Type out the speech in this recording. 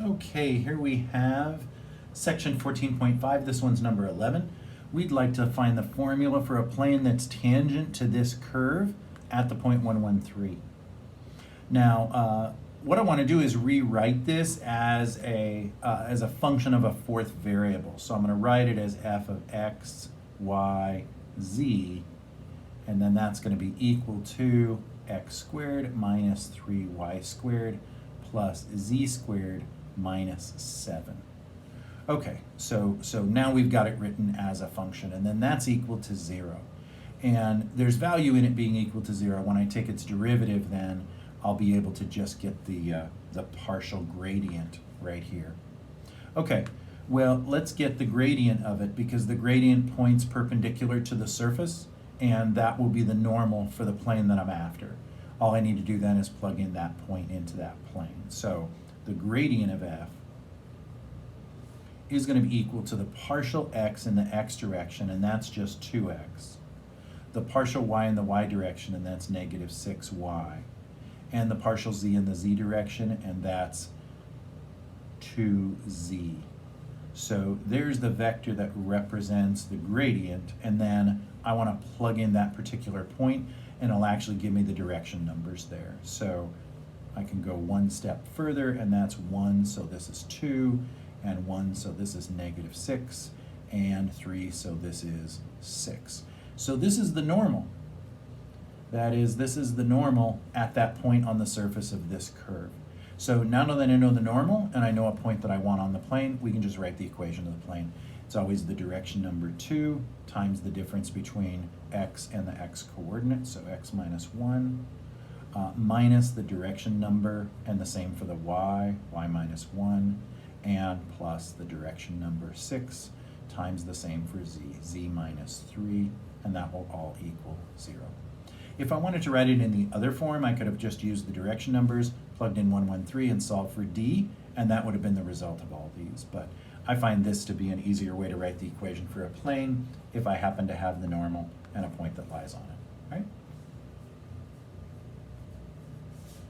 Okay, here we have section 14.5. This one's number 11. We'd like to find the formula for a plane that's tangent to this curve at the point 113. Now, what I want to do is rewrite this as a function of a fourth variable. So I'm going to write it as f of x, y, z, and then that's going to be equal to x squared minus 3y squared plus z squared minus 7. Okay, so now we've got it written as a function, and then that's equal to 0. And there's value in it being equal to 0. When I take its derivative, then I'll be able to just get the partial gradient right here. Okay, well, let's get the gradient of it, because the gradient points perpendicular to the surface, and that will be the normal for the plane that I'm after. All I need to do then is plug in that point into that plane. So the gradient of f is going to be equal to the partial x in the x direction, and that's just 2x. The partial y in the y direction, and that's negative 6y. And the partial z in the z direction, and that's 2z. So there's the vector that represents the gradient, and then I want to plug in that particular point, and it'll actually give me the direction numbers there. So I can go one step further, and that's 1, so this is 2, and 1, so this is negative 6, and 3, so this is 6. So this is the normal. That is, this is the normal at that point on the surface of this curve. So now that I know the normal, and I know a point that I want on the plane, we can just write the equation of the plane. It's always the direction number 2 times the difference between x and the x coordinate, so x minus 1, minus the direction number, and the same for the y minus 1, and plus the direction number 6 times the same for z minus 3, and that will all equal 0. If I wanted to write it in the other form, I could have just used the direction numbers, plugged in 113, and solved for d, and that would have been the result of all these. But I find this to be an easier way to write the equation for a plane if I happen to have the normal and a point that lies on it. Right?